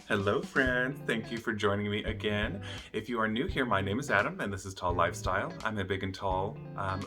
Hello, friends. Thank you for joining me again. If you are new here, my name is Adam, and this is Tall Lifestyle. I'm a big and tall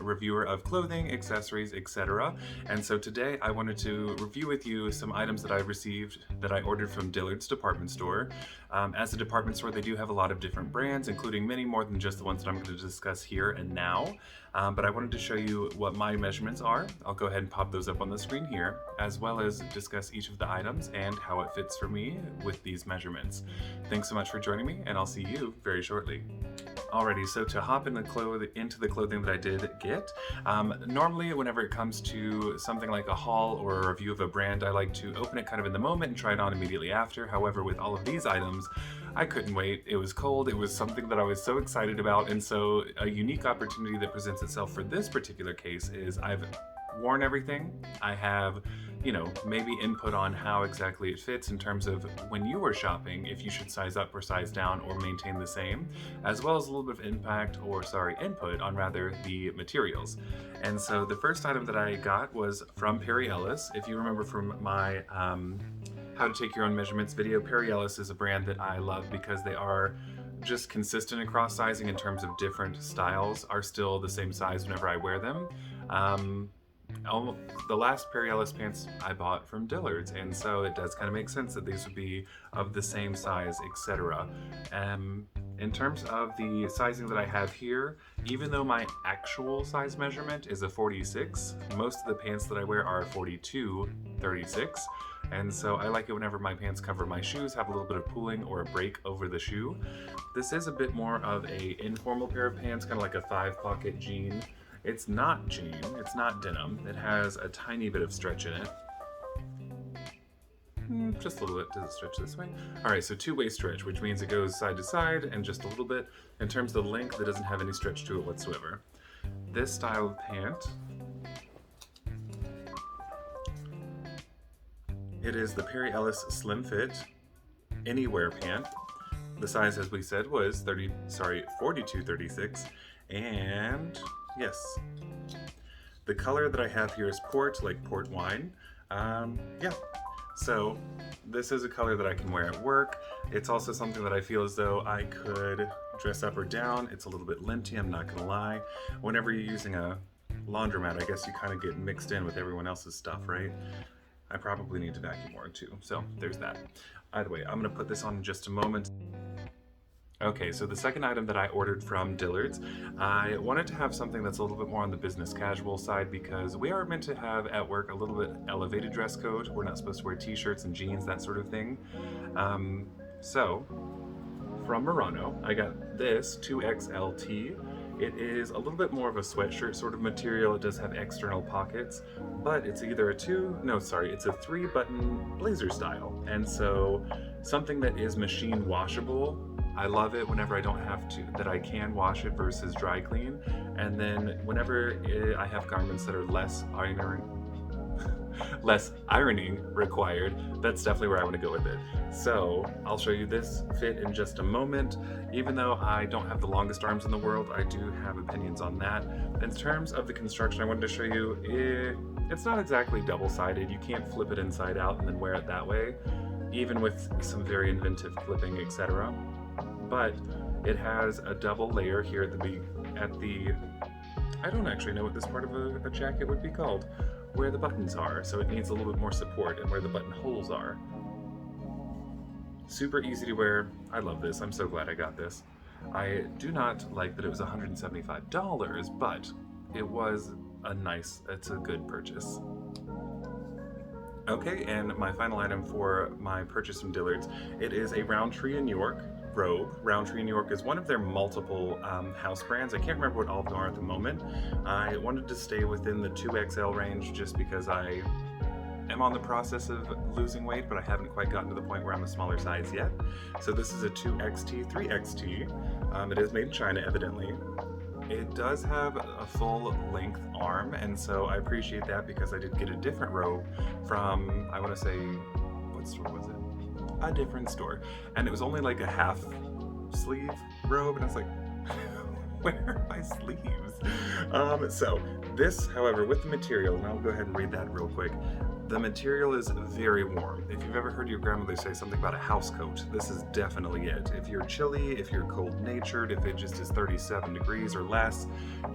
reviewer of clothing, accessories, etc. And so today I wanted to review with you some items that I received that I ordered from Dillard's department store. As a department store, they do have a lot of different brands, including many more than just the ones that I'm going to discuss here and now. But I wanted to show you what my measurements are. I'll go ahead and pop those up on the screen here, as well as discuss each of the items and how it fits for me with these measurements. Thanks so much for joining me, and I'll see you very shortly. Alrighty, so to hop into the clothing that I did get, normally whenever it comes to something like a haul or a review of a brand, I like to open it kind of in the moment and try it on immediately after. However, with all of these items, I couldn't wait. It was cold. It was something that I was so excited about, and so a unique opportunity that presents itself for this particular case is I've worn everything. I have, maybe input on how exactly it fits in terms of when you were shopping, if you should size up or size down or maintain the same, as well as a little bit of input on rather the materials. And so the first item that I got was from Perry Ellis. If you remember from my how to take your own measurements video, Perry Ellis is a brand that I love because they are just consistent across sizing in terms of different styles are still the same size whenever I wear them. The last Perry Ellis pants I bought from Dillard's, and so it does kind of make sense that these would be of the same size, etc. In terms of the sizing that I have here, even though my actual size measurement is a 46, most of the pants that I wear are 42, 36. And so I like it whenever my pants cover my shoes, have a little bit of pooling or a break over the shoe. This is a bit more of a informal pair of pants, kind of like a 5-pocket jean. It's not jean, it's not denim. It has a tiny bit of stretch in it. Just a little bit. Does it stretch this way? All right, so two-way stretch, which means it goes side to side and just a little bit. In terms of the length, it doesn't have any stretch to it whatsoever. This style of pant, it is the Perry Ellis Slim Fit Anywhere pant. The size, as we said, was 42-36, and yes, the color that I have here is port, like port wine. So this is a color that I can wear at work. It's also something that I feel as though I could dress up or down. It's a little bit linty, I'm not gonna lie. Whenever you're using a laundromat, I guess you kind of get mixed in with everyone else's stuff, right? I probably need to vacuum more too, so there's that. Either way, I'm gonna put this on in just a moment. Okay, so the second item that I ordered from Dillard's, I wanted to have something that's a little bit more on the business casual side because we are meant to have at work a little bit elevated dress code. We're not supposed to wear t-shirts and jeans, that sort of thing. So from Murano, I got this 2XLT. It is a little bit more of a sweatshirt sort of material. It does have external pockets, but it's either it's a 3-button blazer style. And so something that is machine washable, I love it whenever I don't have to, that I can wash it versus dry clean. And then whenever I have garments that are less ironing required, that's definitely where I want to go with it. So I'll show you this fit in just a moment. Even though I don't have the longest arms in the world, I do have opinions on that. In terms of the construction, I wanted to show you, it's not exactly double-sided. You can't flip it inside out and then wear it that way, even with some very inventive clipping, etc. But it has a double layer here I don't actually know what this part of a jacket would be called, where the buttons are, so it needs a little bit more support, and where the button holes are. Super easy to wear. I love this. I'm so glad I got this. I do not like that it was $175, but it was it's a good purchase. Okay, and my final item for my purchase from Dillard's, it is a Roundtree in New York robe. Roundtree in New York is one of their multiple house brands. I can't remember what all of them are at the moment. I wanted to stay within the 2XL range just because I am on the process of losing weight, but I haven't quite gotten to the point where I'm a smaller size yet. So this is a 2XT, 3XT. It is made in China, evidently. It does have a full length arm, and so I appreciate that because I did get a different robe from, I want to say, what store was it? A different store. And it was only like a half sleeve robe, and I was like, where are my sleeves? So this, however, with the material, and I'll go ahead and read that real quick. The material is very warm. If you've ever heard your grandmother say something about a house coat, this is definitely it. If you're chilly, if you're cold-natured, if it just is 37 degrees or less,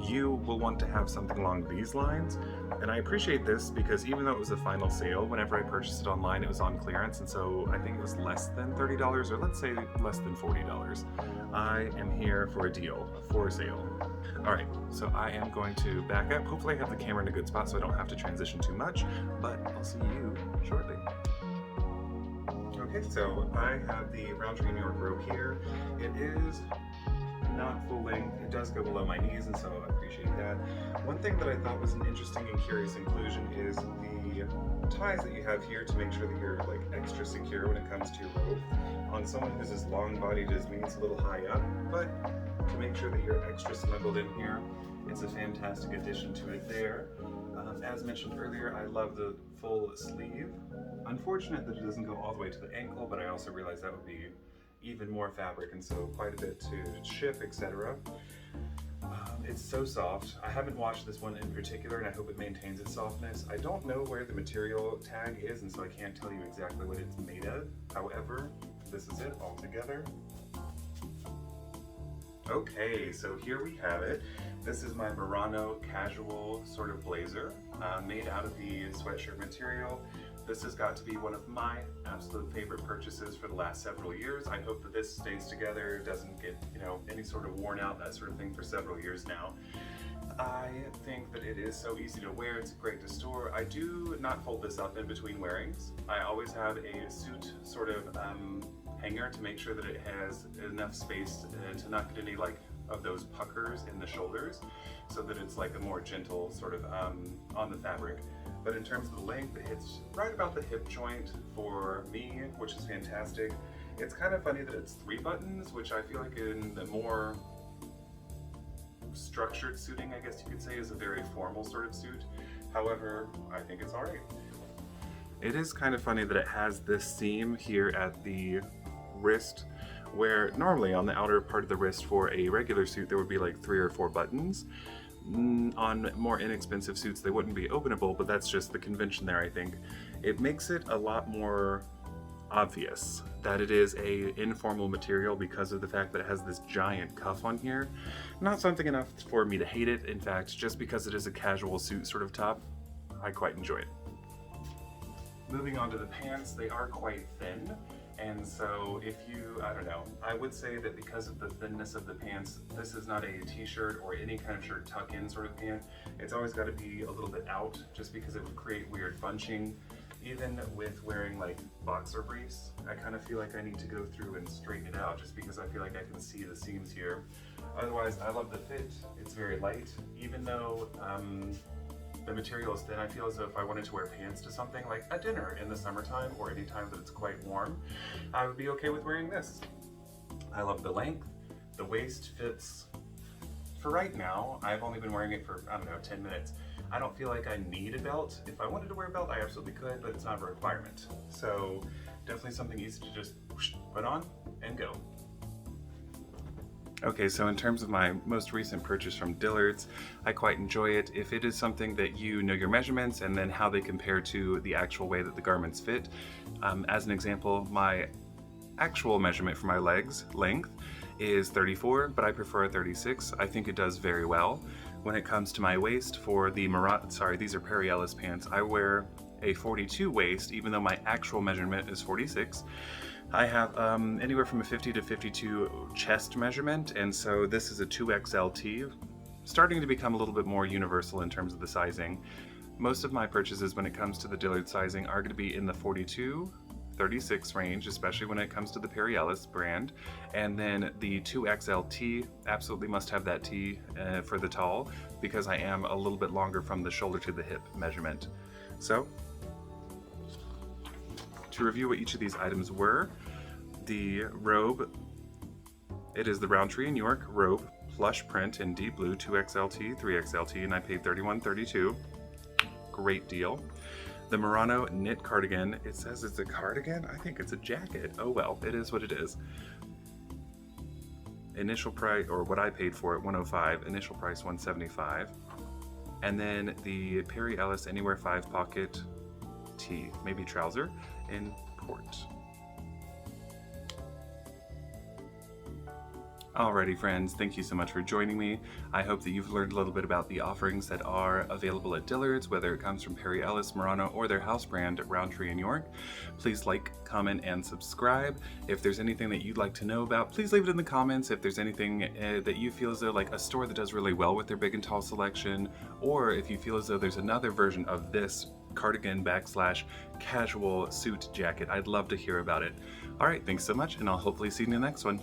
you will want to have something along these lines. And I appreciate this because even though it was a final sale, whenever I purchased it online, it was on clearance, and so I think it was less than $30, or let's say less than $40. I am here for a deal, for a sale. Alright, so I am going to back up. Hopefully I have the camera in a good spot so I don't have to transition too much, but I'll see you shortly. Okay, so I have the Roundtree New York robe here. It is not full length. It does go below my knees, and so I appreciate that. One thing that I thought was an interesting and curious inclusion is the ties that you have here to make sure that you're like extra secure when it comes to your robe. On someone who's as long-bodied as me, it's a little high up, but to make sure that you're extra snuggled in here, it's a fantastic addition to it there. As mentioned earlier, I love the full sleeve. Unfortunate that it doesn't go all the way to the ankle, but I also realize that would be even more fabric, and so quite a bit to ship, etc. It's so soft. I haven't washed this one in particular, and I hope it maintains its softness. I don't know where the material tag is, and so I can't tell you exactly what it's made of. However, this is it all together. Okay, so here we have it. This is my Murano casual sort of blazer, made out of the sweatshirt material. This has got to be one of my absolute favorite purchases for the last several years. I hope that this stays together, doesn't get, any sort of worn out, that sort of thing for several years now. I think that it is so easy to wear, it's great to store. I do not fold this up in between wearings. I always have a suit sort of hanger to make sure that it has enough space to not get any of those puckers in the shoulders, so that it's like a more gentle sort of on the fabric. But in terms of the length, it hits right about the hip joint for me, which is fantastic. It's kind of funny that it's 3 buttons, which I feel like in the more structured suiting, I guess you could say, is a very formal sort of suit. However, I think it's alright. It is kind of funny that it has this seam here at the wrist, where normally on the outer part of the wrist for a regular suit there would be like 3 or 4 buttons. On more inexpensive suits they wouldn't be openable, but that's just the convention there, I think. It makes it a lot more obvious that it is a informal material because of the fact that it has this giant cuff on here. Not something enough for me to hate it. In fact, just because it is a casual suit sort of top, I quite enjoy it. Moving on to the pants, they are quite thin. And so if you, I would say that because of the thinness of the pants, this is not a t-shirt or any kind of shirt tuck-in sort of pant. It's always got to be a little bit out, just because it would create weird bunching. Even with wearing like boxer briefs, I kind of feel like I need to go through and straighten it out, just because I feel like I can see the seams here. Otherwise, I love the fit. It's very light. Even though the material is thin, I feel as though if I wanted to wear pants to something like a dinner in the summertime or any time that it's quite warm, I would be okay with wearing this. I love the length. The waist fits, for right now, I've only been wearing it for, 10 minutes. I don't feel like I need a belt. If I wanted to wear a belt, I absolutely could, but it's not a requirement. So definitely something easy to just put on and go. Okay, so in terms of my most recent purchase from Dillard's, I quite enjoy it. If it is something that you know your measurements and then how they compare to the actual way that the garments fit. As an example, my actual measurement for my legs length is 34, but I prefer a 36. I think it does very well. When it comes to my waist for the these are Perry Ellis pants, I wear a 42 waist, even though my actual measurement is 46. I have anywhere from a 50 to 52 chest measurement, and so this is a 2XLT, starting to become a little bit more universal in terms of the sizing. Most of my purchases when it comes to the Dillard sizing are going to be in the 42, 36 range, especially when it comes to the Perry Ellis brand, and then the 2XLT, absolutely must have that T for the tall, because I am a little bit longer from the shoulder to the hip measurement. So, to review what each of these items were, the robe, it is the Roundtree New York robe, plush print in deep blue, 2XLT, 3XLT, and I paid $31.32. Great deal. The Murano knit cardigan, it says it's a cardigan? I think it's a jacket. Oh well, it is what it is. Initial price, or what I paid for it, $105, initial price $175. And then the Perry Ellis Anywhere 5 pocket, T, maybe trouser in port. Alrighty friends, thank you so much for joining me. I hope that you've learned a little bit about the offerings that are available at Dillard's, whether it comes from Perry Ellis, Murano, or their house brand at Roundtree in York. Please like, comment, and subscribe. If there's anything that you'd like to know about, please leave it in the comments. If there's anything that you feel as though, like a store that does really well with their big and tall selection, or if you feel as though there's another version of this cardigan / casual suit jacket, I'd love to hear about it. Alright, thanks so much, and I'll hopefully see you in the next one.